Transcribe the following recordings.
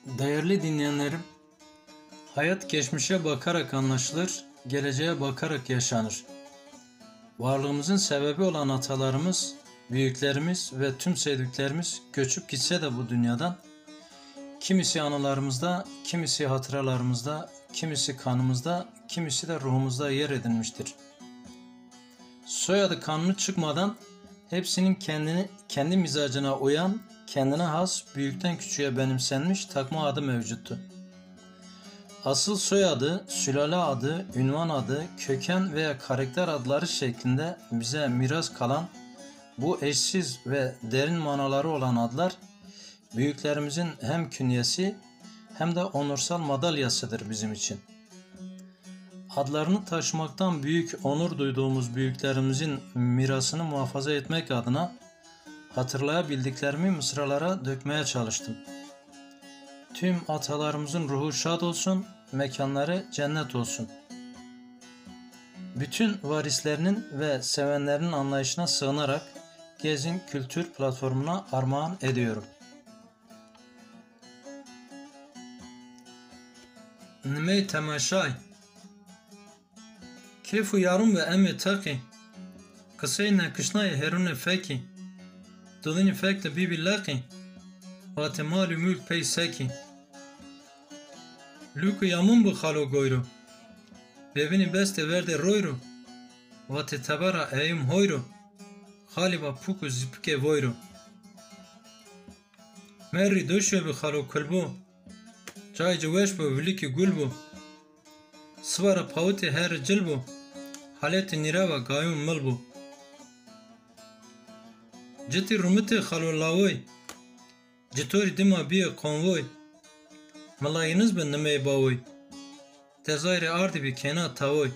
Değerli dinleyenlerim, hayat geçmişe bakarak anlaşılır, geleceğe bakarak yaşanır. Varlığımızın sebebi olan atalarımız, büyüklerimiz ve tüm sevdiklerimiz göçüp gitse de bu dünyadan, kimisi anılarımızda, kimisi hatıralarımızda, kimisi kanımızda, kimisi de ruhumuzda yer edinmiştir. Soyadı kanunu çıkmadan hepsinin kendi mizacına uyan, kendine has, büyükten küçüğe benimsenmiş takma adı mevcuttu. Asıl soyadı, sülale adı, ünvan adı, köken veya karakter adları şeklinde bize miras kalan bu eşsiz ve derin manaları olan adlar, büyüklerimizin hem künyesi hem de onursal madalyasıdır bizim için. Adlarını taşımaktan büyük onur duyduğumuz büyüklerimizin mirasını muhafaza etmek adına hatırlayabildiklerimi mısralara dökmeye çalıştım. Tüm atalarımızın ruhu şad olsun, mekanları cennet olsun. Bütün varislerinin ve sevenlerinin anlayışına sığınarak Gezin Kültür Platformu'na armağan ediyorum. Nimey temaşay Keyfu yarım ve emi taki Kısay nekışnay herune feki Dılini fekle bibi laki Vatemali mülk pey seki Lüku yamun bu khalo goyru Bevini beste verde royru Vate tabara eyim hoyru Khaliba puku zipke voyru Merri döşe bi khalo kulbu Çay cıveş bu viliki gulbu Svara pavute her cilbu Haleti nirava gayun mılbu Citi rumite khalo lavoy Citori dima biye konvoy Malayınız ben nemey bavoy Tezayre ardi bi kena tavoy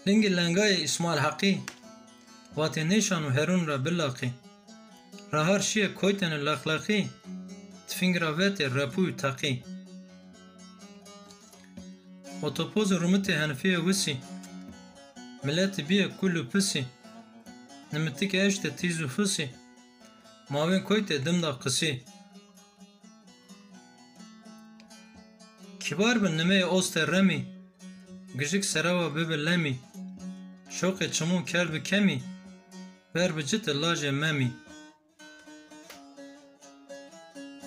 Lingi lengay İsmail Haqi Vate neşanu herun ra billaqi Rahar şiye koytene laklaqi Tfingra vete rapuy taqi Otopoz rumite henfiye visi Milleti biye kullu pisi Nimittik eşte tizu fısi Mavin koyte dimda kısi Kibar bin nimeye oste remi Gıcık serava bibi lemi Şoke çumun kerbi kemi Ver bicite laje memi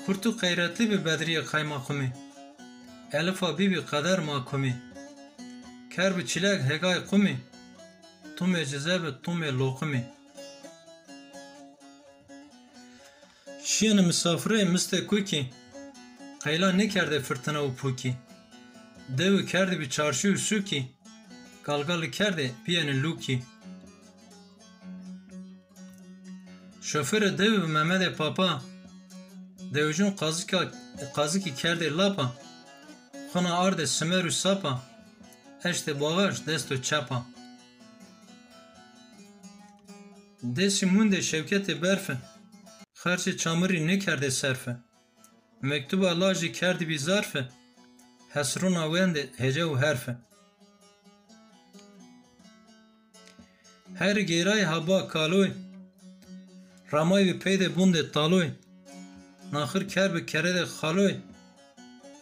Kurtu gayretli bi bedriye kaymakumi Elifa bibi kader makumi Kerbi çilek hegay kumi Tume cizebe tume lokumi Şiyanı misafire miste kuki Qayla ne kerde fırtına u puki Devi kerdi bir çarşı usuki Galgalı kerdi biyeni luki Şoföre devi Mehmet'e papa Devcun kazıki kerdi lapa Khana arde simeru sapa Eşte bağış desto çapa Desi munde şevketi berfe Xerçi çamuri ne kerde serfe Mektuba lajı kerdi bir zarfe Hesruna vende hece herfe Her geray haba kaloy Ramay ve peyde bunde taloy Nakhir kerbe kerede khaloy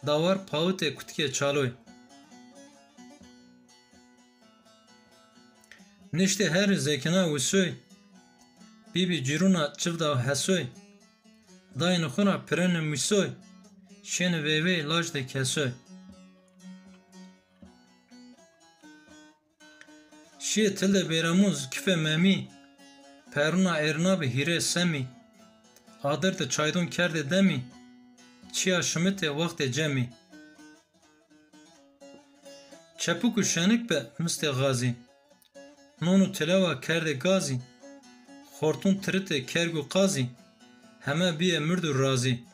Davar pavute kutke çaloy Nişte her zekina usoy Bibi ciruna çivda hesoy Dayını khuna pirene misoy Şeni veve lajde kesoy Şiye tilde beramuz küfe memi Peruna ernabi hire semi Adırte çaydun kerde demi Çiya şımite vakte cemi Çepuku şenik be miste gazi Nonu televa kerde gazi Hortun trite kergu qazi Heme biye mürdur razi